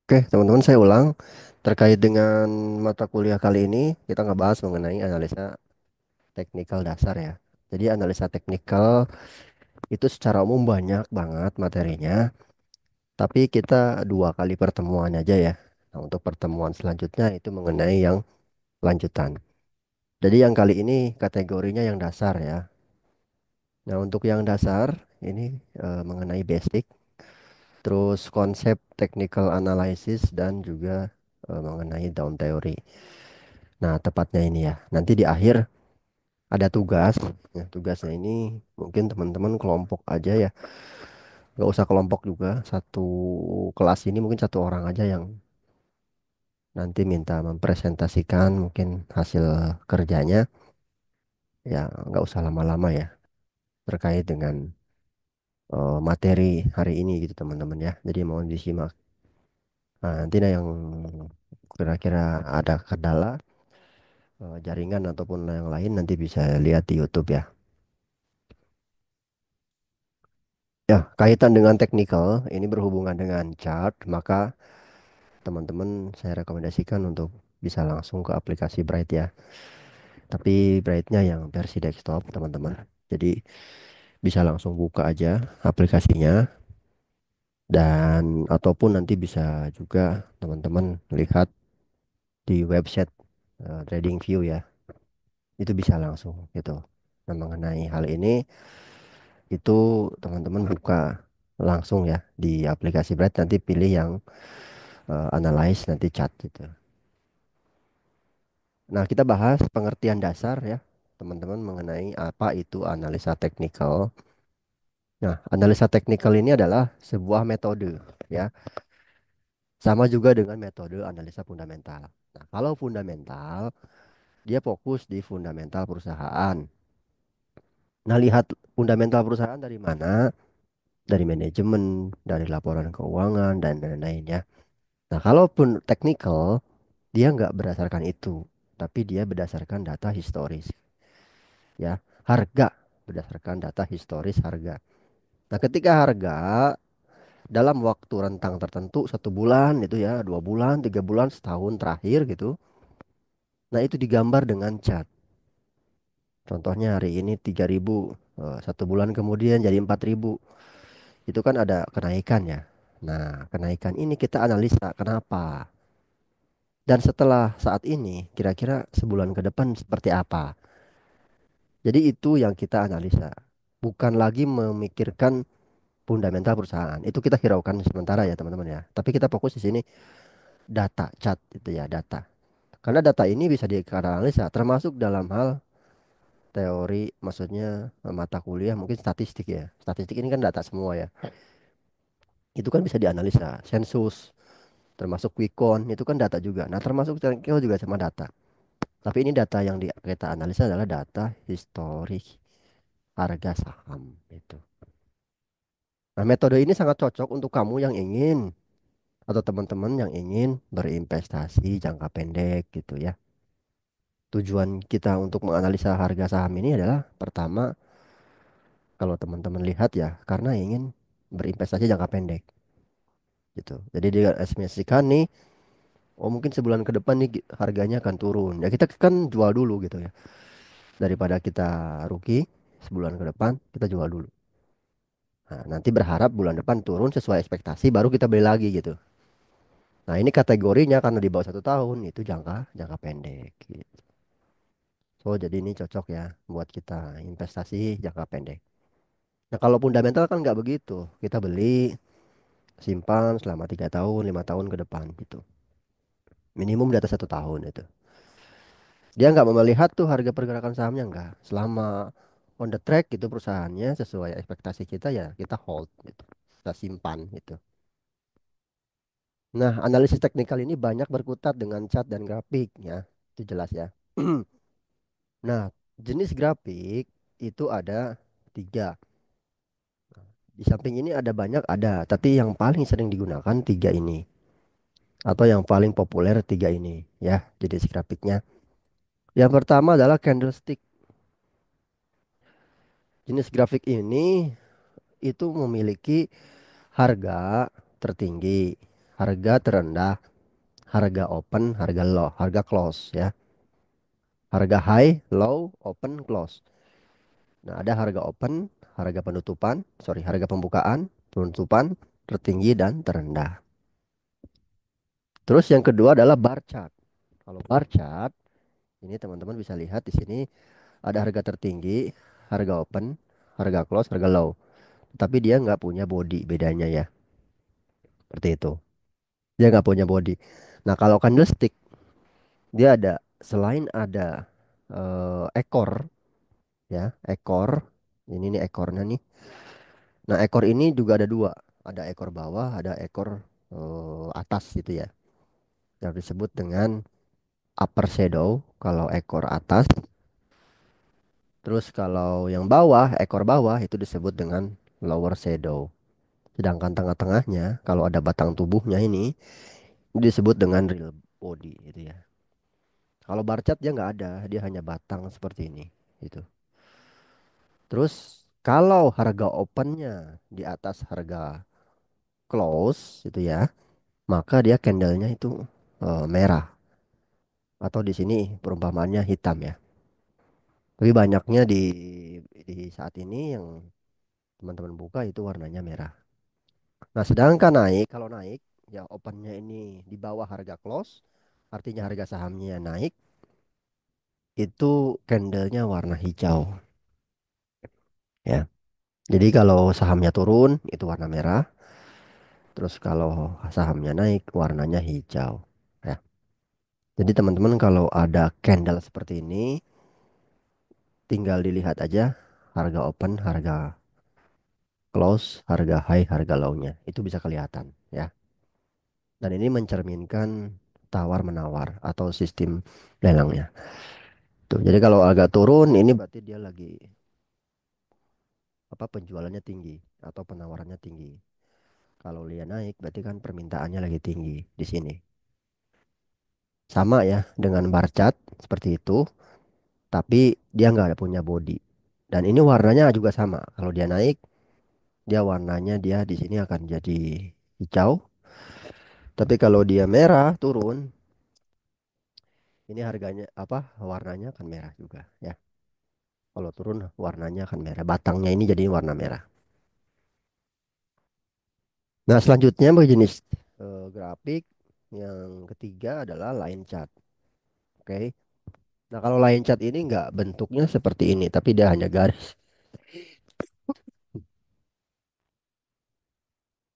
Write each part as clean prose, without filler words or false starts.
Oke, teman-teman, saya ulang terkait dengan mata kuliah kali ini kita ngebahas mengenai analisa teknikal dasar ya. Jadi analisa teknikal itu secara umum banyak banget materinya, tapi kita dua kali pertemuan aja ya. Nah, untuk pertemuan selanjutnya itu mengenai yang lanjutan. Jadi yang kali ini kategorinya yang dasar ya. Nah, untuk yang dasar ini mengenai basic, terus konsep technical analysis dan juga mengenai down theory. Nah, tepatnya ini ya. Nanti di akhir ada tugas. Ya, tugasnya ini mungkin teman-teman kelompok aja ya. Nggak usah kelompok juga. Satu kelas ini mungkin satu orang aja yang nanti minta mempresentasikan mungkin hasil kerjanya. Ya, nggak usah lama-lama ya. Terkait dengan materi hari ini gitu teman-teman ya. Jadi mohon disimak. Nah, nanti nah yang kira-kira ada kendala jaringan ataupun yang lain nanti bisa lihat di YouTube ya. Ya, kaitan dengan teknikal, ini berhubungan dengan chart, maka teman-teman saya rekomendasikan untuk bisa langsung ke aplikasi Bright ya. Tapi Brightnya yang versi desktop, teman-teman. Jadi bisa langsung buka aja aplikasinya dan ataupun nanti bisa juga teman-teman lihat di website TradingView ya. Itu bisa langsung gitu. Nah, mengenai hal ini itu teman-teman buka langsung ya di aplikasi Bright, nanti pilih yang analyze nanti chat gitu. Nah, kita bahas pengertian dasar ya, teman-teman, mengenai apa itu analisa teknikal. Nah, analisa teknikal ini adalah sebuah metode ya, sama juga dengan metode analisa fundamental. Nah, kalau fundamental, dia fokus di fundamental perusahaan. Nah, lihat fundamental perusahaan dari mana? Dari manajemen, dari laporan keuangan, dan lain-lain ya. Nah, kalaupun teknikal, dia nggak berdasarkan itu, tapi dia berdasarkan data historis ya, harga, berdasarkan data historis harga. Nah, ketika harga dalam waktu rentang tertentu 1 bulan itu ya, 2 bulan, 3 bulan, setahun terakhir gitu, nah itu digambar dengan chart. Contohnya hari ini 3.000, 1 bulan kemudian jadi 4.000. Itu kan ada kenaikan ya. Nah, kenaikan ini kita analisa kenapa. Dan setelah saat ini, kira-kira sebulan ke depan seperti apa. Jadi itu yang kita analisa. Bukan lagi memikirkan fundamental perusahaan. Itu kita hiraukan sementara ya teman-teman ya. Tapi kita fokus di sini data, cat itu ya, data. Karena data ini bisa dianalisa termasuk dalam hal teori, maksudnya mata kuliah mungkin statistik ya. Statistik ini kan data semua ya. Itu kan bisa dianalisa. Sensus, termasuk quick count, itu kan data juga. Nah, termasuk Teknikal juga sama data. Tapi ini data yang kita analisa adalah data historik harga saham itu. Nah, metode ini sangat cocok untuk kamu yang ingin atau teman-teman yang ingin berinvestasi jangka pendek gitu ya. Tujuan kita untuk menganalisa harga saham ini adalah pertama, kalau teman-teman lihat ya, karena ingin berinvestasi jangka pendek gitu. Jadi dia estimasikan nih, oh mungkin sebulan ke depan nih harganya akan turun. Ya kita kan jual dulu gitu ya. Daripada kita rugi sebulan ke depan, kita jual dulu. Nah, nanti berharap bulan depan turun sesuai ekspektasi, baru kita beli lagi gitu. Nah, ini kategorinya karena di bawah 1 tahun itu jangka jangka pendek gitu. So, jadi ini cocok ya buat kita investasi jangka pendek. Nah, kalau fundamental kan nggak begitu. Kita beli, simpan selama 3 tahun, 5 tahun ke depan gitu. Minimum di atas 1 tahun itu. Dia nggak melihat tuh harga pergerakan sahamnya nggak. Selama on the track gitu perusahaannya sesuai ekspektasi kita ya kita hold gitu. Kita simpan gitu. Nah, analisis teknikal ini banyak berkutat dengan chart dan grafik ya. Itu jelas ya. Nah, jenis grafik itu ada 3. Di samping ini ada banyak ada, tapi yang paling sering digunakan 3 ini. Atau yang paling populer 3 ini ya, jenis grafiknya. Yang pertama adalah candlestick. Jenis grafik ini itu memiliki harga tertinggi, harga terendah, harga open, harga low, harga close ya. Harga high, low, open, close. Nah, ada harga open, harga penutupan, sorry, harga pembukaan, penutupan, tertinggi dan terendah. Terus yang kedua adalah bar chart. Kalau bar chart, ini teman-teman bisa lihat di sini ada harga tertinggi, harga open, harga close, harga low. Tapi dia nggak punya body bedanya ya, seperti itu. Dia nggak punya body. Nah, kalau candlestick, dia ada selain ada ekor ya, ekor. Ini nih ekornya nih. Nah, ekor ini juga ada dua. Ada ekor bawah, ada ekor atas gitu ya. Yang disebut dengan upper shadow kalau ekor atas. Terus kalau yang bawah, ekor bawah itu disebut dengan lower shadow. Sedangkan tengah-tengahnya, kalau ada batang tubuhnya ini disebut dengan real body gitu ya. Kalau barcat dia nggak ada, dia hanya batang seperti ini gitu. Terus kalau harga opennya di atas harga close itu ya, maka dia candlenya itu merah atau di sini perumpamaannya hitam ya. Tapi banyaknya di saat ini yang teman-teman buka itu warnanya merah. Nah, sedangkan naik, kalau naik ya opennya ini di bawah harga close, artinya harga sahamnya naik, itu candlenya warna hijau ya. Jadi kalau sahamnya turun itu warna merah, terus kalau sahamnya naik warnanya hijau ya. Jadi teman-teman kalau ada candle seperti ini, tinggal dilihat aja harga open, harga close, harga high, harga low-nya. Itu bisa kelihatan ya. Dan ini mencerminkan tawar menawar atau sistem lelangnya. Tuh, jadi kalau agak turun ini berarti dia lagi apa penjualannya tinggi atau penawarannya tinggi. Kalau dia naik berarti kan permintaannya lagi tinggi di sini. Sama ya dengan barcat seperti itu, tapi dia nggak punya body. Dan ini warnanya juga sama. Kalau dia naik, dia warnanya dia di sini akan jadi hijau. Tapi kalau dia merah turun, ini harganya apa? Warnanya akan merah juga ya. Kalau turun warnanya akan merah. Batangnya ini jadi warna merah. Nah, selanjutnya berjenis grafik yang ketiga adalah line chart. Oke. Nah, kalau line chart ini nggak bentuknya seperti ini, tapi dia hanya garis.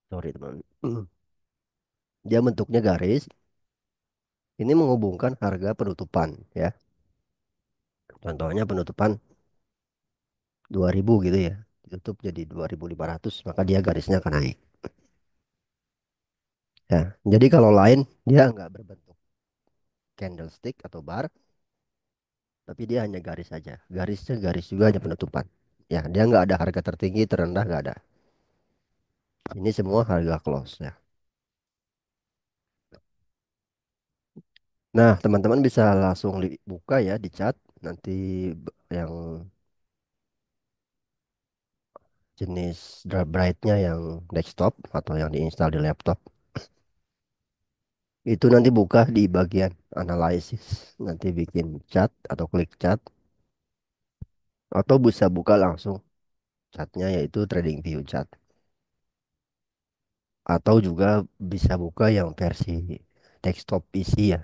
Sorry, teman. Dia bentuknya garis. Ini menghubungkan harga penutupan ya. Contohnya penutupan 2000 gitu ya. Ditutup jadi 2500, maka dia garisnya akan naik. Ya. Jadi kalau lain dia nggak berbentuk candlestick atau bar, tapi dia hanya garis saja. Garisnya garis juga hanya penutupan. Ya, dia nggak ada harga tertinggi, terendah nggak ada. Ini semua harga close ya. Nah, teman-teman bisa langsung buka ya di chat nanti yang jenis brightnya yang desktop atau yang diinstal di laptop. Itu nanti buka di bagian analisis. Nanti bikin chat atau klik chat atau bisa buka langsung chatnya yaitu TradingView chat. Atau juga bisa buka yang versi desktop PC ya.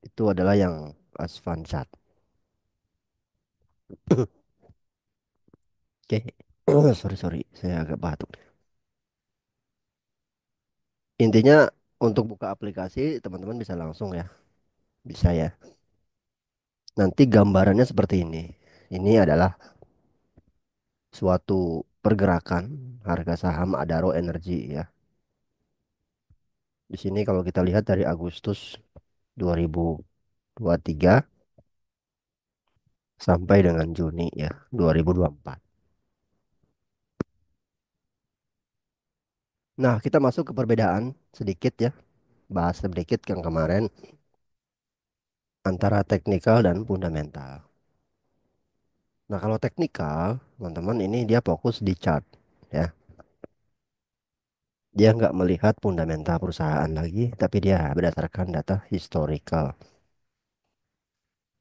Itu adalah yang advanced chat. Oke. Sorry sorry, saya agak batuk. Intinya untuk buka aplikasi teman-teman bisa langsung ya. Bisa ya. Nanti gambarannya seperti ini. Ini adalah suatu pergerakan harga saham Adaro Energy ya. Di sini kalau kita lihat dari Agustus 2023 sampai dengan Juni ya 2024. Nah, kita masuk ke perbedaan sedikit ya. Bahas sedikit yang kemarin antara teknikal dan fundamental. Nah, kalau teknikal, teman-teman ini dia fokus di chart ya. Dia nggak melihat fundamental perusahaan lagi, tapi dia berdasarkan data historical,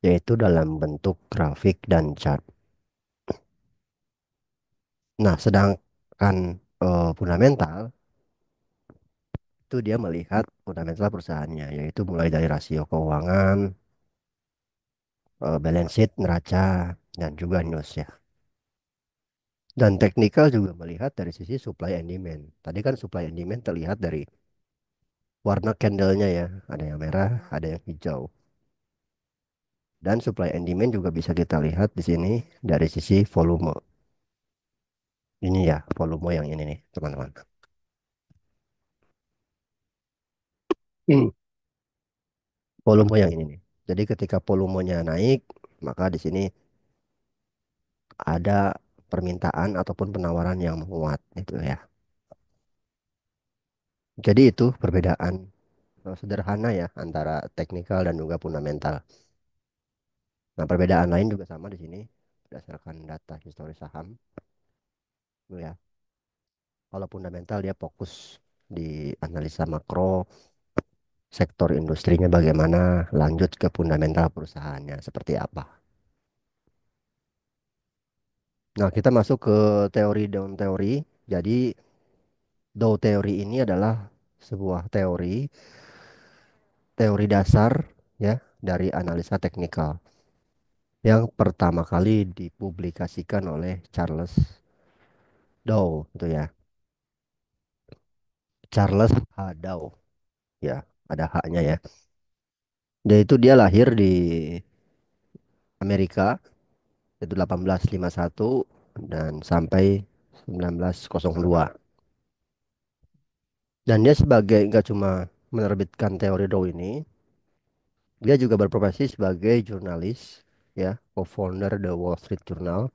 yaitu dalam bentuk grafik dan chart. Nah, sedangkan fundamental itu dia melihat fundamental perusahaannya, yaitu mulai dari rasio keuangan, balance sheet, neraca, dan juga news ya. Dan teknikal juga melihat dari sisi supply and demand. Tadi kan supply and demand terlihat dari warna candlenya ya, ada yang merah, ada yang hijau. Dan supply and demand juga bisa kita lihat di sini dari sisi volume. Ini ya, volume yang ini nih, teman-teman. Hmm. Volume yang ini nih. Jadi ketika volumenya naik, maka di sini ada permintaan ataupun penawaran yang menguat itu ya. Jadi itu perbedaan sederhana ya antara teknikal dan juga fundamental. Nah, perbedaan lain juga sama di sini berdasarkan data histori saham. Tuh ya. Kalau fundamental dia fokus di analisa makro, sektor industrinya bagaimana, lanjut ke fundamental perusahaannya seperti apa. Nah, kita masuk ke teori Down teori. Jadi, Dow teori ini adalah sebuah teori dasar ya dari analisa teknikal yang pertama kali dipublikasikan oleh Charles Dow itu ya. Charles H. Dow ya, ada haknya ya. Dan itu dia lahir di Amerika itu 1851 dan sampai 1902. Dan dia sebagai nggak cuma menerbitkan teori Dow ini, dia juga berprofesi sebagai jurnalis ya, co-founder The Wall Street Journal.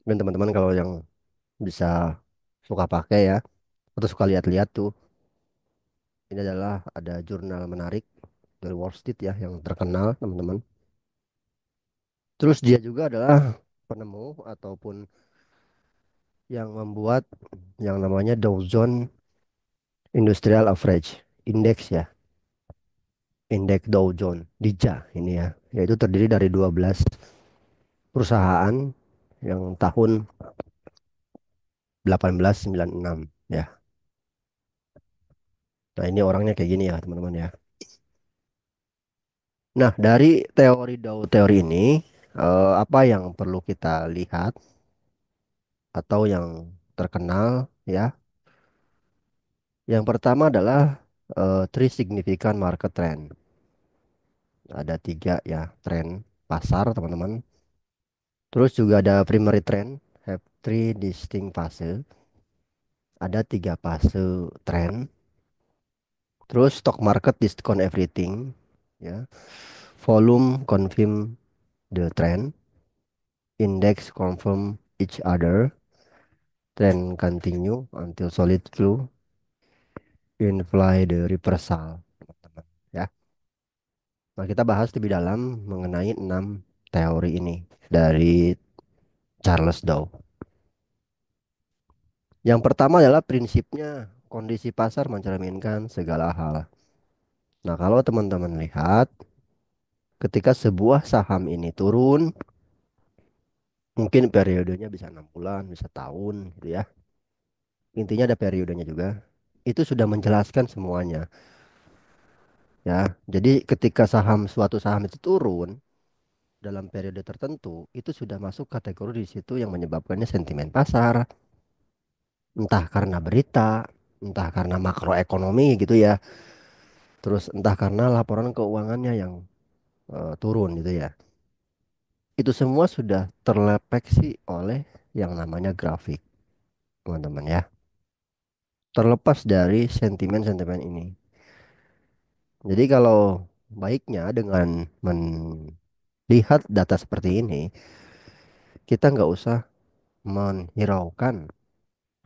Dan teman-teman kalau yang bisa suka pakai ya atau suka lihat-lihat tuh, ini adalah ada jurnal menarik dari Wall Street ya yang terkenal teman-teman. Terus dia juga adalah penemu ataupun yang membuat yang namanya Dow Jones Industrial Average Index ya, indeks Dow Jones DIJA ini ya, yaitu terdiri dari 12 perusahaan yang tahun 1896 ya. Nah, ini orangnya kayak gini ya, teman-teman ya. Nah, dari teori Dow teori ini apa yang perlu kita lihat atau yang terkenal ya? Yang pertama adalah three significant market trend. Ada tiga ya tren pasar, teman-teman. Terus juga ada primary trend, have three distinct fase. Ada tiga fase tren. Terus stock market discount everything, ya. Volume confirm the trend. Index confirm each other. Trend continue until solid flow. Imply the reversal, teman-teman. Ya. Nah, kita bahas lebih dalam mengenai 6 teori ini dari Charles Dow. Yang pertama adalah prinsipnya kondisi pasar mencerminkan segala hal. Nah, kalau teman-teman lihat ketika sebuah saham ini turun, mungkin periodenya bisa 6 bulan, bisa tahun gitu ya. Intinya ada periodenya juga. Itu sudah menjelaskan semuanya ya. Jadi ketika suatu saham itu turun dalam periode tertentu, itu sudah masuk kategori di situ yang menyebabkannya sentimen pasar, entah karena berita, entah karena makroekonomi gitu ya. Terus entah karena laporan keuangannya yang turun gitu ya. Itu semua sudah terlepeksi oleh yang namanya grafik, teman-teman ya. Terlepas dari sentimen-sentimen ini. Jadi kalau baiknya dengan melihat data seperti ini, kita nggak usah menghiraukan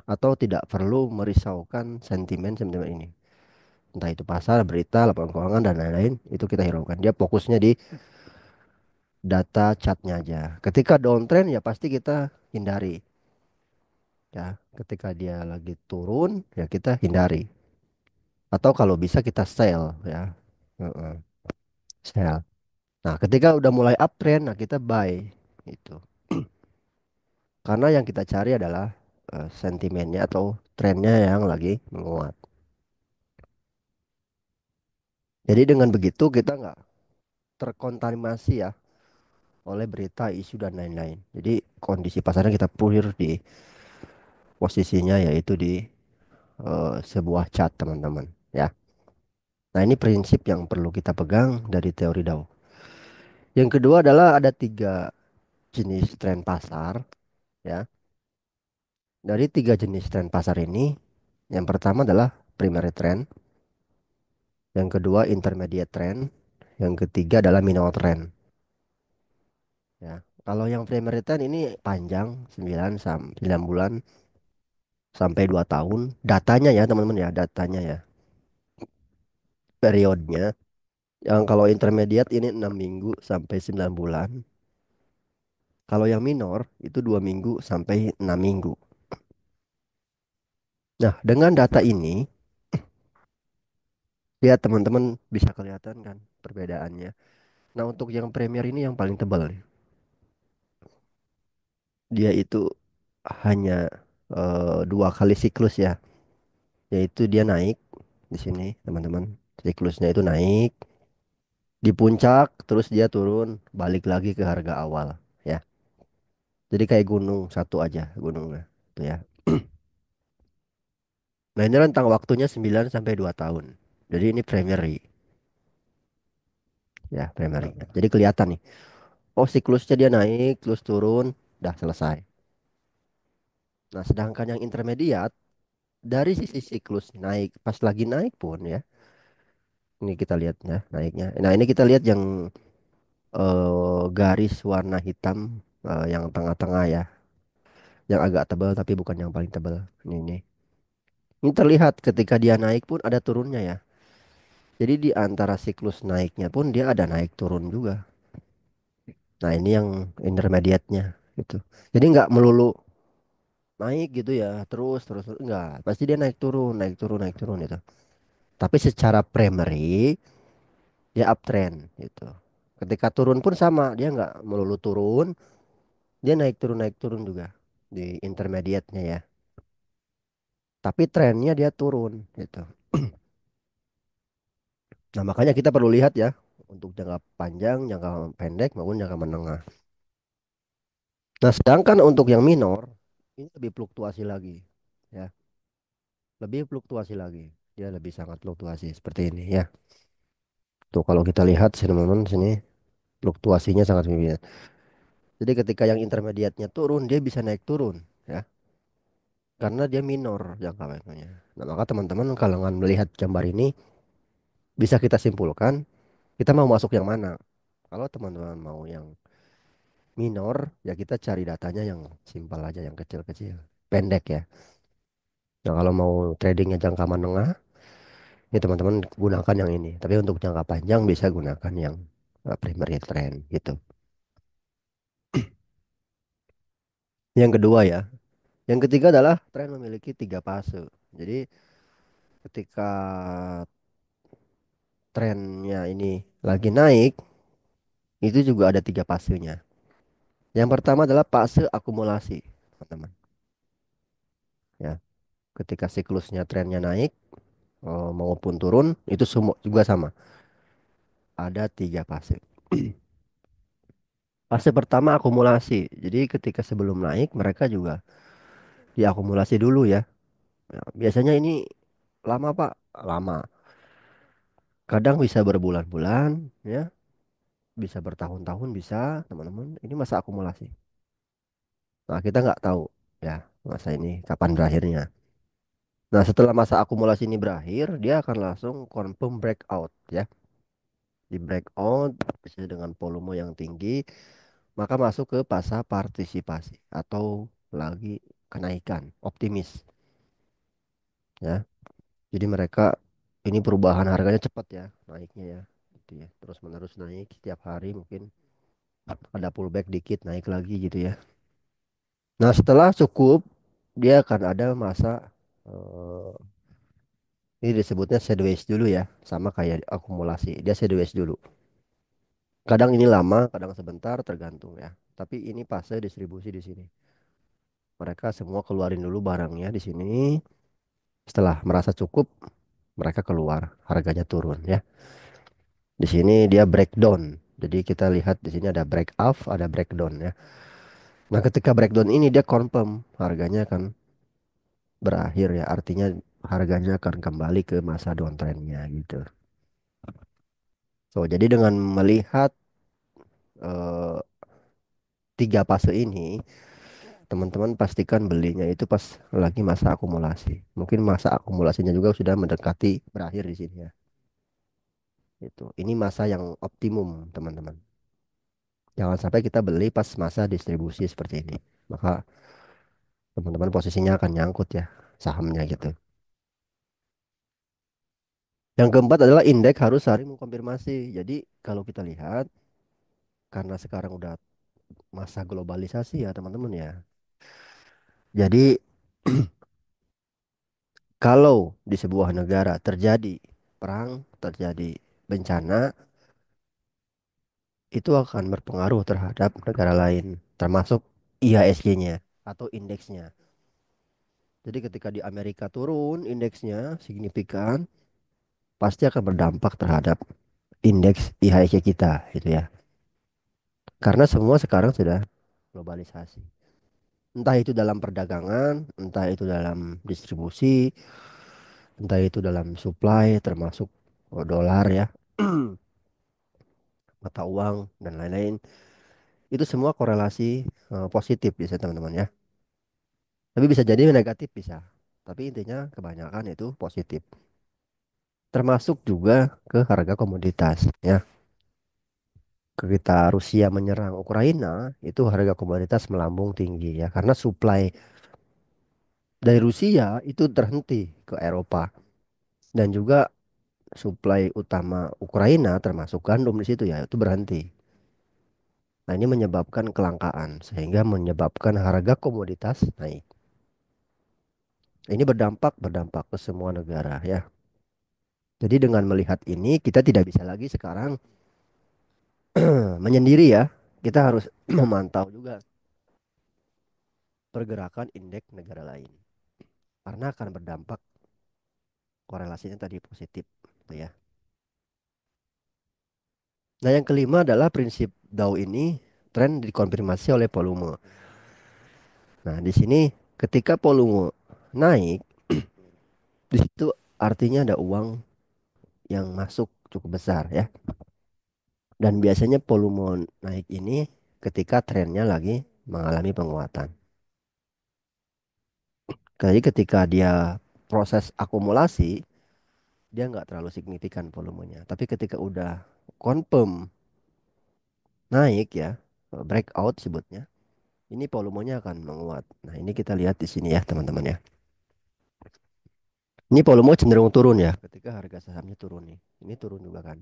atau tidak perlu merisaukan sentimen-sentimen ini. Entah itu pasar, berita, laporan keuangan, dan lain-lain, itu kita hiraukan. Dia fokusnya di data chartnya aja. Ketika downtrend ya pasti kita hindari. Ya, ketika dia lagi turun, ya kita hindari. Atau kalau bisa kita sell ya. Heeh, sell. Nah, ketika udah mulai uptrend, nah kita buy itu. Karena yang kita cari adalah sentimennya atau trennya yang lagi menguat. Jadi dengan begitu kita nggak terkontaminasi ya oleh berita, isu dan lain-lain. Jadi kondisi pasarnya kita pulir di posisinya yaitu di sebuah chart teman-teman ya. Nah ini prinsip yang perlu kita pegang dari teori Dow. Yang kedua adalah ada tiga jenis tren pasar ya. Dari tiga jenis tren pasar ini, yang pertama adalah primary trend, yang kedua intermediate trend, yang ketiga adalah minor trend ya. Kalau yang primary trend ini panjang 9 bulan sampai 2 tahun. Datanya ya teman-teman ya, datanya ya. Periodnya. Yang kalau intermediate ini 6 minggu sampai 9 bulan. Kalau yang minor itu 2 minggu sampai 6 minggu. Nah, dengan data ini, lihat teman-teman bisa kelihatan kan perbedaannya. Nah, untuk yang Premier ini yang paling tebal nih. Dia itu hanya 2 kali siklus ya. Yaitu dia naik di sini, teman-teman. Siklusnya itu naik di puncak, terus dia turun, balik lagi ke harga awal ya. Jadi kayak gunung satu aja gunungnya. Tuh ya. Nah, ini rentang waktunya 9 sampai 2 tahun. Jadi ini primary ya, primary. Jadi kelihatan nih. Oh, siklusnya dia naik, terus turun, dah selesai. Nah, sedangkan yang intermediate dari sisi siklus naik, pas lagi naik pun ya. Ini kita lihat ya naiknya. Nah, ini kita lihat yang garis warna hitam yang tengah-tengah ya, yang agak tebal tapi bukan yang paling tebal. Ini. Ini terlihat ketika dia naik pun ada turunnya ya. Jadi di antara siklus naiknya pun dia ada naik turun juga. Nah, ini yang intermediate-nya gitu. Jadi nggak melulu naik gitu ya, terus terus terus. Nggak. Pasti dia naik turun, naik turun, naik turun gitu. Tapi secara primary dia uptrend gitu. Ketika turun pun sama, dia nggak melulu turun, dia naik turun juga di intermediate-nya ya. Tapi trennya dia turun gitu. Nah, makanya kita perlu lihat ya untuk jangka panjang, jangka pendek maupun jangka menengah. Nah, sedangkan untuk yang minor ini lebih fluktuasi lagi ya, lebih fluktuasi lagi. Dia lebih sangat fluktuasi seperti ini ya. Tuh kalau kita lihat sini teman-teman sini fluktuasinya sangat signifikan. Jadi ketika yang intermediate-nya turun, dia bisa naik turun ya. Karena dia minor jangka waktunya. Nah, maka teman-teman kalau melihat gambar ini bisa kita simpulkan kita mau masuk yang mana. Kalau teman-teman mau yang minor, ya kita cari datanya yang simpel aja, yang kecil-kecil, pendek ya. Nah, kalau mau tradingnya jangka menengah, ya teman-teman gunakan yang ini. Tapi untuk jangka panjang bisa gunakan yang primary trend gitu. Yang kedua ya. Yang ketiga adalah tren memiliki 3 fase. Jadi ketika trennya ini lagi naik, itu juga ada 3 fasenya. Yang pertama adalah fase akumulasi, teman-teman. Ya, ketika siklusnya trennya naik maupun turun, itu semua juga sama. Ada 3 fase. Fase pertama akumulasi. Jadi ketika sebelum naik, mereka juga diakumulasi dulu ya. Ya, biasanya ini lama Pak, lama. Kadang bisa berbulan-bulan, ya, bisa bertahun-tahun bisa, teman-teman. Ini masa akumulasi. Nah, kita nggak tahu ya masa ini kapan berakhirnya. Nah, setelah masa akumulasi ini berakhir, dia akan langsung confirm breakout ya. Di breakout bisa dengan volume yang tinggi, maka masuk ke fase partisipasi atau lagi kenaikan, optimis ya. Jadi mereka ini perubahan harganya cepat ya naiknya ya. Gitu ya. Terus menerus naik setiap hari mungkin ada pullback dikit naik lagi gitu ya. Nah, setelah cukup dia akan ada masa eh, ini disebutnya sideways dulu ya, sama kayak akumulasi. Dia sideways dulu. Kadang ini lama, kadang sebentar, tergantung ya. Tapi ini fase distribusi di sini. Mereka semua keluarin dulu barangnya di sini. Setelah merasa cukup, mereka keluar, harganya turun ya. Di sini dia breakdown. Jadi kita lihat di sini ada break up, ada breakdown ya. Nah, ketika breakdown ini dia confirm harganya akan berakhir ya. Artinya harganya akan kembali ke masa downtrendnya gitu. So, jadi dengan melihat eh, tiga fase ini, teman-teman pastikan belinya itu pas lagi masa akumulasi. Mungkin masa akumulasinya juga sudah mendekati berakhir di sini ya. Itu. Ini masa yang optimum, teman-teman. Jangan sampai kita beli pas masa distribusi seperti ini. Maka teman-teman posisinya akan nyangkut ya sahamnya gitu. Yang keempat adalah indeks harus saling mengkonfirmasi. Jadi kalau kita lihat karena sekarang udah masa globalisasi ya teman-teman ya. Jadi kalau di sebuah negara terjadi perang, terjadi bencana, itu akan berpengaruh terhadap negara lain, termasuk IHSG-nya atau indeksnya. Jadi ketika di Amerika turun indeksnya signifikan, pasti akan berdampak terhadap indeks IHSG kita, gitu ya. Karena semua sekarang sudah globalisasi. Entah itu dalam perdagangan, entah itu dalam distribusi, entah itu dalam supply, termasuk dolar ya, mata uang dan lain-lain. Itu semua korelasi positif bisa teman-teman ya. Tapi bisa jadi negatif bisa. Tapi intinya kebanyakan itu positif. Termasuk juga ke harga komoditas ya. Ketika Rusia menyerang Ukraina, itu harga komoditas melambung tinggi ya karena supply dari Rusia itu terhenti ke Eropa dan juga supply utama Ukraina termasuk gandum di situ ya itu berhenti. Nah, ini menyebabkan kelangkaan sehingga menyebabkan harga komoditas naik. Ini berdampak ke semua negara ya. Jadi dengan melihat ini kita tidak bisa lagi sekarang menyendiri ya. Kita harus memantau juga pergerakan indeks negara lain karena akan berdampak korelasinya tadi positif gitu ya. Nah, yang kelima adalah prinsip Dow ini tren dikonfirmasi oleh volume. Nah, di sini ketika volume naik, di situ artinya ada uang yang masuk cukup besar ya. Dan biasanya volume naik ini ketika trennya lagi mengalami penguatan. Jadi ketika dia proses akumulasi, dia nggak terlalu signifikan volumenya. Tapi ketika udah confirm naik ya, breakout sebutnya, ini volumenya akan menguat. Nah, ini kita lihat di sini ya, teman-teman ya. Ini volume cenderung turun ya, ketika harga sahamnya turun nih. Ini turun juga kan.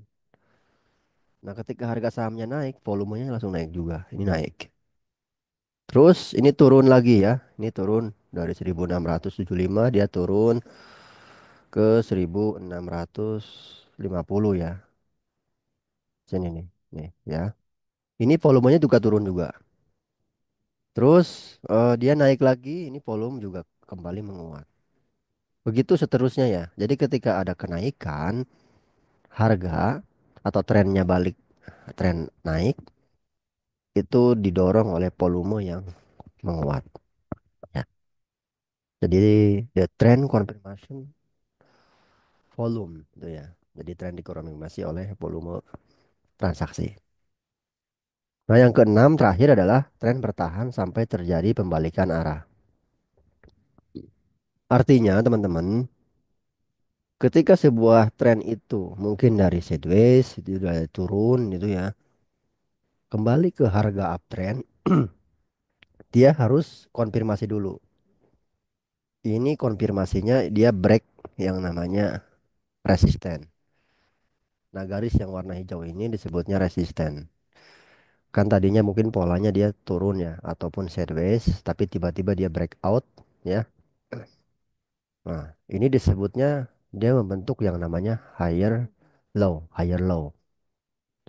Nah, ketika harga sahamnya naik, volumenya langsung naik juga. Ini naik. Terus ini turun lagi ya. Ini turun dari 1675 dia turun ke 1650 ya. Sini nih, nih ya. Ini volumenya juga turun juga. Terus dia naik lagi, ini volume juga kembali menguat. Begitu seterusnya ya. Jadi ketika ada kenaikan harga atau trennya balik, tren naik, itu didorong oleh volume yang menguat. Ya. Jadi the trend confirmation volume itu ya. Jadi tren dikonfirmasi oleh volume transaksi. Nah, yang keenam terakhir adalah tren bertahan sampai terjadi pembalikan arah. Artinya, teman-teman, ketika sebuah tren itu mungkin dari sideways itu udah turun itu ya, kembali ke harga uptrend, dia harus konfirmasi dulu. Ini konfirmasinya dia break yang namanya resisten. Nah, garis yang warna hijau ini disebutnya resisten. Kan tadinya mungkin polanya dia turun ya ataupun sideways, tapi tiba-tiba dia breakout. ya. Nah, ini disebutnya dia membentuk yang namanya higher low.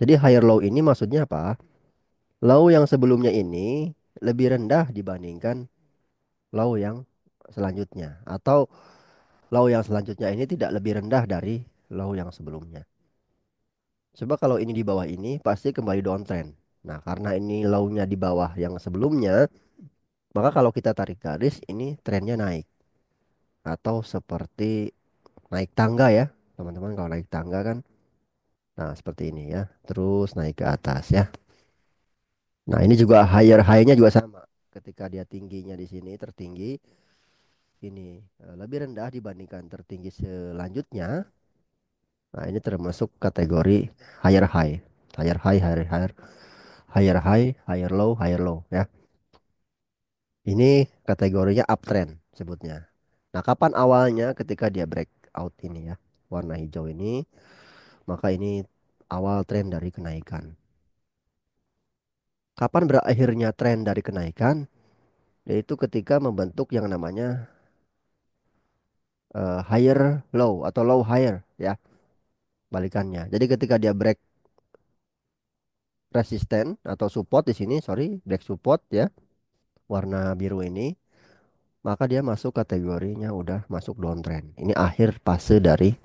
Jadi higher low ini maksudnya apa? Low yang sebelumnya ini lebih rendah dibandingkan low yang selanjutnya, atau low yang selanjutnya ini tidak lebih rendah dari low yang sebelumnya. Coba kalau ini di bawah ini pasti kembali downtrend. Nah, karena ini low-nya di bawah yang sebelumnya, maka kalau kita tarik garis ini trennya naik, atau seperti naik tangga ya, teman-teman. Kalau naik tangga kan, nah seperti ini ya, terus naik ke atas ya. Nah, ini juga higher high-nya juga sama. Ketika dia tingginya di sini tertinggi, ini lebih rendah dibandingkan tertinggi selanjutnya. Nah, ini termasuk kategori higher high, higher high, higher high, higher low ya. Ini kategorinya uptrend sebutnya. Nah, kapan awalnya ketika dia breakout ini ya, warna hijau ini, maka ini awal tren dari kenaikan. Kapan berakhirnya tren dari kenaikan? Yaitu ketika membentuk yang namanya higher low atau low higher ya, balikannya. Jadi ketika dia break resisten atau support di sini, sorry, break support ya, warna biru ini, maka dia masuk kategorinya udah masuk downtrend. Ini akhir fase dari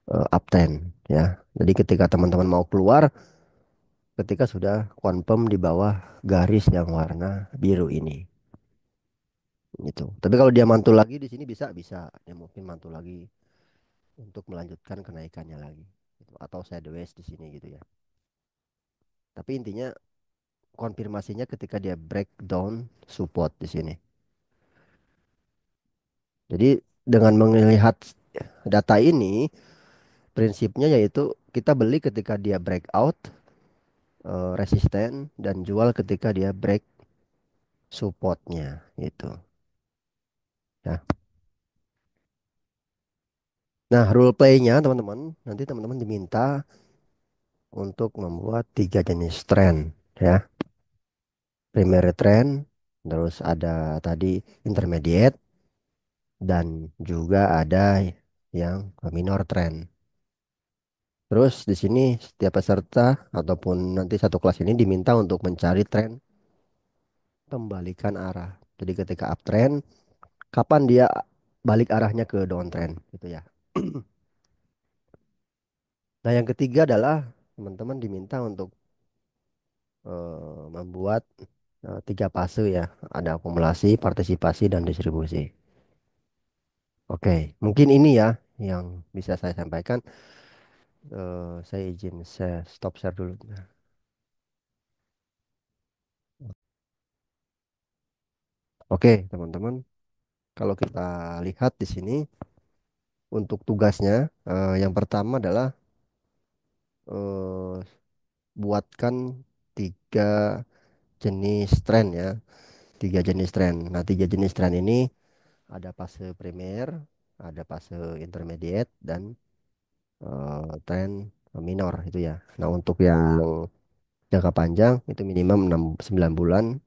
uptrend ya. Jadi ketika teman-teman mau keluar, ketika sudah confirm di bawah garis yang warna biru ini gitu. Tapi kalau dia mantul lagi di sini bisa bisa dia mungkin mantul lagi untuk melanjutkan kenaikannya lagi gitu. Atau sideways di sini gitu ya. Tapi intinya konfirmasinya ketika dia breakdown support di sini. Jadi dengan melihat data ini, prinsipnya yaitu kita beli ketika dia breakout resisten dan jual ketika dia break supportnya itu. Ya. Nah, role play-nya teman-teman, nanti teman-teman diminta untuk membuat tiga jenis trend ya. Primary trend, terus ada tadi intermediate, dan juga ada yang minor trend. Terus di sini setiap peserta ataupun nanti satu kelas ini diminta untuk mencari tren pembalikan arah. Jadi ketika uptrend, kapan dia balik arahnya ke downtrend gitu ya. Nah, yang ketiga adalah teman-teman diminta untuk membuat tiga fase ya. Ada akumulasi, partisipasi, dan distribusi. Oke, mungkin ini ya yang bisa saya sampaikan. Saya izin saya stop share dulu. Oke, teman-teman. Kalau kita lihat di sini untuk tugasnya, yang pertama adalah eh, buatkan tiga jenis tren ya, tiga jenis tren. Nah, tiga jenis tren ini ada fase primer, ada fase intermediate, dan tren minor itu ya. Nah, untuk yang jangka panjang itu minimum 9 bulan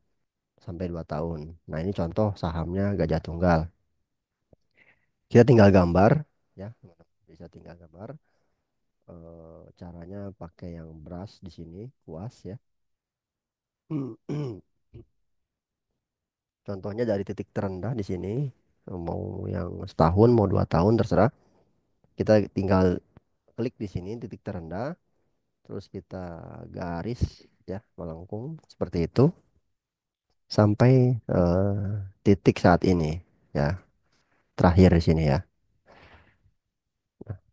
sampai 2 tahun. Nah, ini contoh sahamnya Gajah Tunggal. Kita tinggal gambar ya, bisa tinggal gambar. Caranya pakai yang brush di sini, kuas ya. Contohnya dari titik terendah di sini, mau yang setahun, mau 2 tahun terserah. Kita tinggal klik di sini titik terendah, terus kita garis ya melengkung seperti itu sampai titik saat ini ya, terakhir di sini ya.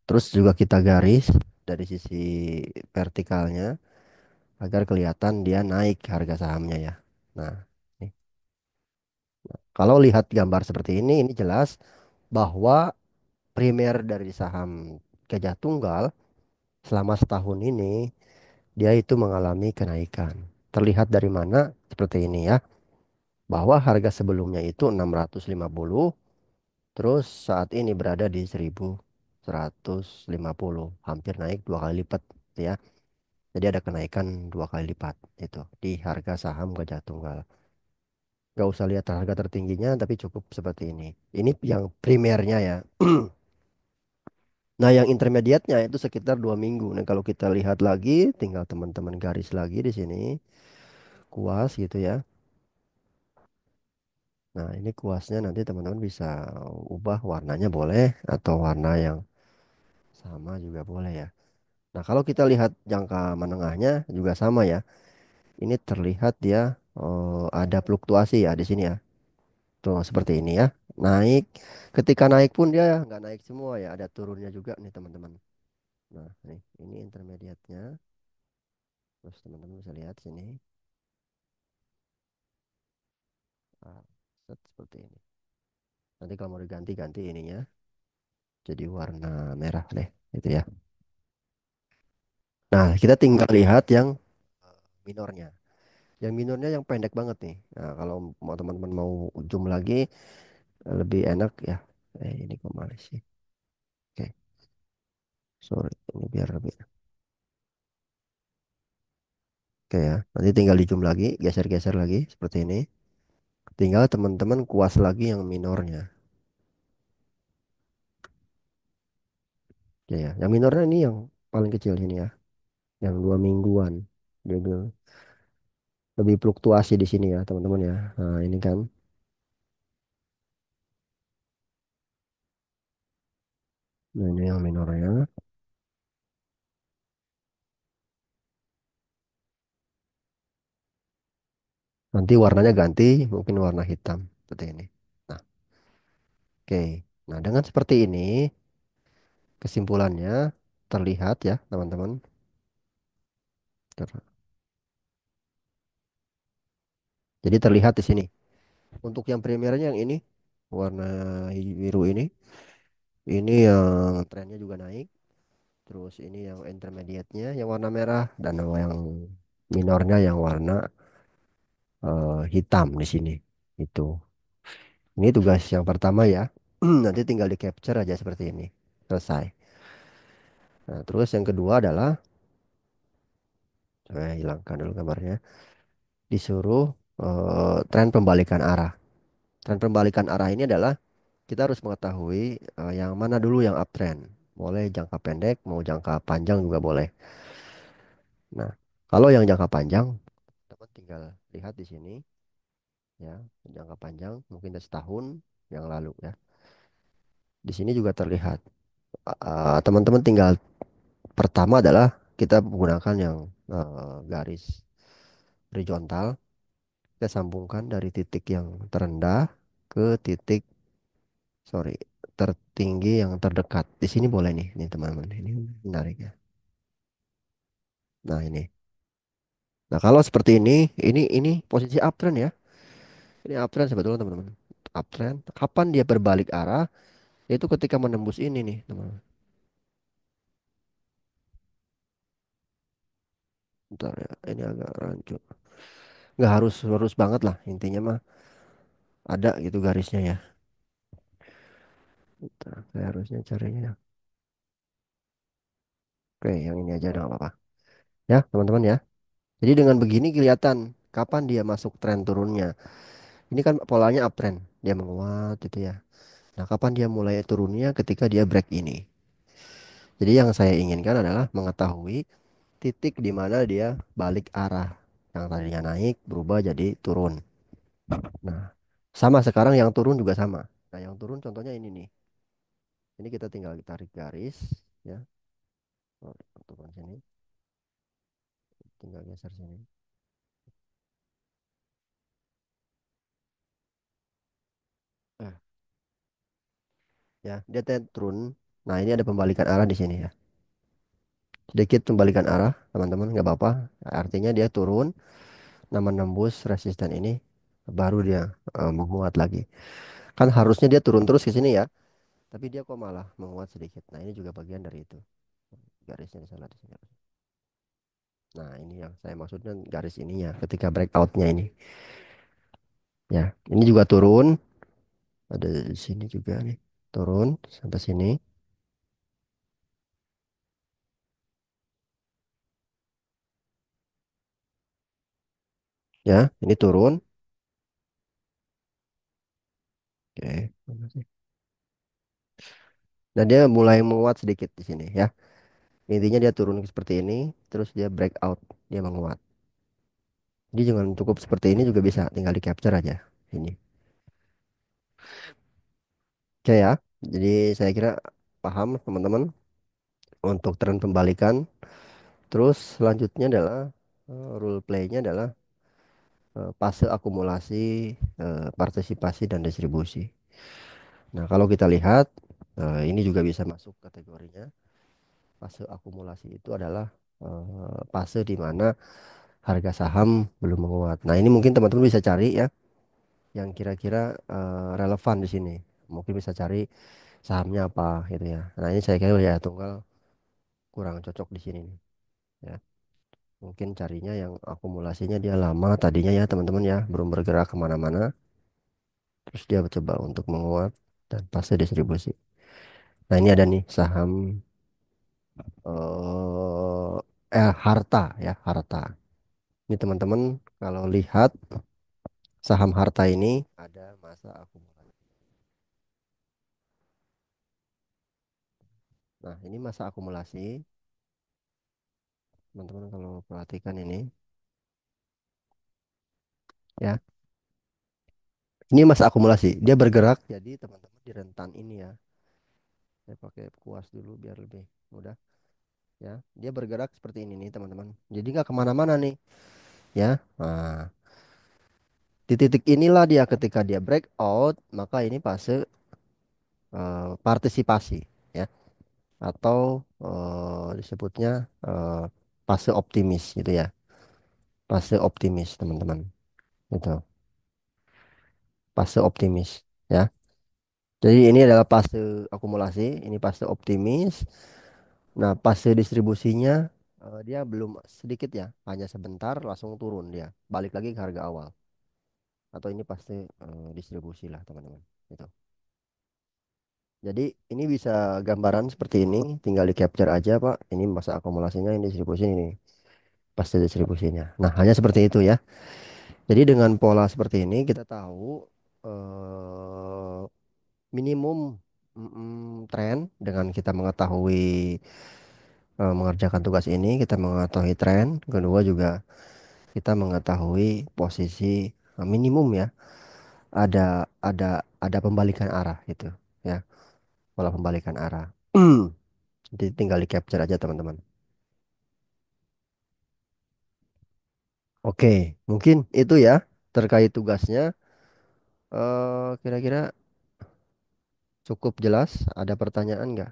Terus juga kita garis dari sisi vertikalnya agar kelihatan dia naik harga sahamnya ya. Nah, ini. Kalau lihat gambar seperti ini jelas bahwa primer dari saham Gajah Tunggal selama setahun ini dia itu mengalami kenaikan. Terlihat dari mana? Seperti ini ya. Bahwa harga sebelumnya itu 650, terus saat ini berada di 1150, hampir naik 2 kali lipat ya. Jadi ada kenaikan 2 kali lipat itu di harga saham Gajah Tunggal. Gak usah lihat harga tertingginya, tapi cukup seperti ini. Ini yang primernya ya. Nah, yang intermediate-nya itu sekitar 2 minggu. Nah, kalau kita lihat lagi, tinggal teman-teman garis lagi di sini, kuas gitu ya. Nah, ini kuasnya nanti teman-teman bisa ubah warnanya boleh atau warna yang sama juga boleh ya. Nah, kalau kita lihat jangka menengahnya juga sama ya. Ini terlihat dia ada fluktuasi ya di sini ya. Tuh, seperti ini ya. Naik. Ketika naik pun dia nggak naik semua ya. Ada turunnya juga nih teman-teman. Nah, nih, ini intermediate-nya. Terus teman-teman bisa lihat sini. Ah, seperti ini. Nanti kalau mau diganti-ganti ininya jadi warna merah deh, gitu ya. Nah, kita tinggal lihat yang minornya. Yang minornya yang pendek banget nih. Nah, kalau mau teman-teman mau zoom lagi lebih enak ya. Ini kok males sih. Oke, sorry. Ini biar lebih. Oke ya. Nanti tinggal di zoom lagi, geser-geser lagi seperti ini. Tinggal teman-teman kuas lagi yang minornya. Oke ya. Yang minornya ini yang paling kecil ini ya. Yang 2 mingguan. Jadi lebih fluktuasi di sini ya teman-teman ya. Nah, ini kan. Nah, ini yang minornya. Nanti warnanya ganti, mungkin warna hitam seperti ini. Nah, oke. Nah, dengan seperti ini, kesimpulannya terlihat ya, teman-teman. Ter- Jadi terlihat di sini. Untuk yang primernya yang ini, warna biru ini yang trennya juga naik. Terus ini yang intermediate-nya yang warna merah dan yang minornya yang warna hitam di sini. Itu. Ini tugas yang pertama ya. Nanti tinggal di capture aja seperti ini. Selesai. Nah, terus yang kedua adalah saya hilangkan dulu gambarnya. Disuruh tren pembalikan arah. Tren pembalikan arah ini adalah kita harus mengetahui yang mana dulu yang uptrend. Boleh jangka pendek, mau jangka panjang juga boleh. Nah, kalau yang jangka panjang, teman tinggal lihat di sini ya, jangka panjang mungkin dari setahun yang lalu ya. Di sini juga terlihat. Teman-teman tinggal pertama adalah kita menggunakan yang garis horizontal. Kita sambungkan dari titik yang terendah ke titik, sorry, tertinggi yang terdekat. Di sini boleh nih, nih teman-teman. Ini menarik ya. Nah ini. Nah kalau seperti ini posisi uptrend ya. Ini uptrend sebetulnya teman-teman. Uptrend. Kapan dia berbalik arah? Itu ketika menembus ini nih teman-teman. Bentar ya. Ini agak rancu. Nggak harus lurus banget lah. Intinya mah ada gitu garisnya ya. Bentar, saya harusnya carinya. Oke, yang ini aja udah nggak apa-apa. Ya teman-teman ya. Jadi dengan begini kelihatan kapan dia masuk tren turunnya. Ini kan polanya uptrend, dia menguat gitu ya. Nah, kapan dia mulai turunnya ketika dia break ini. Jadi yang saya inginkan adalah mengetahui titik di mana dia balik arah. Yang tadinya naik berubah jadi turun. Nah, sama sekarang yang turun juga sama. Nah, yang turun contohnya ini nih. Ini kita tinggal tarik garis ya. Oh, turun sini, tinggal geser sini. Nah, ya, dia turun. Nah, ini ada pembalikan arah di sini ya. Sedikit pembalikan arah, teman-teman, nggak apa-apa. Artinya dia turun. Nah, menembus resisten ini baru dia menguat lagi. Kan harusnya dia turun terus ke sini ya, tapi dia kok malah menguat sedikit. Nah, ini juga bagian dari itu. Garisnya salah di sini. Nah, ini yang saya maksudnya garis ininya ketika breakoutnya ini. Ya, ini juga turun. Ada di sini juga nih. Turun sampai sini. Ya, ini turun. Oke. Nah, dia mulai menguat sedikit di sini ya. Intinya dia turun seperti ini, terus dia breakout, dia menguat. Jadi jangan cukup seperti ini juga bisa, tinggal di capture aja ini. Oke ya. Jadi saya kira paham teman-teman untuk tren pembalikan. Terus selanjutnya adalah role play-nya adalah fase akumulasi, partisipasi dan distribusi. Nah, kalau kita lihat ini juga bisa masuk kategorinya. Fase akumulasi itu adalah fase di mana harga saham belum menguat. Nah, ini mungkin teman-teman bisa cari ya yang kira-kira relevan di sini. Mungkin bisa cari sahamnya apa gitu ya. Nah, ini saya kira ya tunggal kurang cocok di sini nih ya. Mungkin carinya yang akumulasinya dia lama tadinya ya teman-teman ya, belum bergerak kemana-mana. Terus dia coba untuk menguat dan fase distribusi. Nah, ini ada nih saham harta ya, harta. Ini teman-teman kalau lihat saham harta ini ada masa akumulasi. Nah, ini masa akumulasi. Teman-teman kalau perhatikan ini ya. Ini masa akumulasi. Dia bergerak jadi teman-teman di rentan ini ya. Saya pakai kuas dulu biar lebih mudah ya. Dia bergerak seperti ini nih teman-teman. Jadi nggak kemana-mana nih ya. Nah, di titik inilah dia ketika dia breakout, maka ini fase partisipasi ya. Atau disebutnya fase optimis gitu ya. Fase optimis teman-teman. Itu fase optimis ya. Jadi ini adalah fase akumulasi, ini fase optimis. Nah, fase distribusinya dia belum sedikit ya, hanya sebentar langsung turun dia, balik lagi ke harga awal. Atau ini fase distribusi lah teman-teman. Gitu. Jadi ini bisa gambaran seperti ini, tinggal di capture aja Pak. Ini masa akumulasinya, ini distribusi ini, fase distribusinya. Nah, hanya seperti itu ya. Jadi dengan pola seperti ini kita tahu eh, minimum tren dengan kita mengetahui mengerjakan tugas ini, kita mengetahui tren. Kedua juga kita mengetahui posisi minimum ya. Ada pembalikan arah gitu ya. Pola pembalikan arah. Jadi tinggal di capture aja teman-teman. Oke, mungkin itu ya terkait tugasnya. Kira-kira cukup jelas. Ada pertanyaan nggak?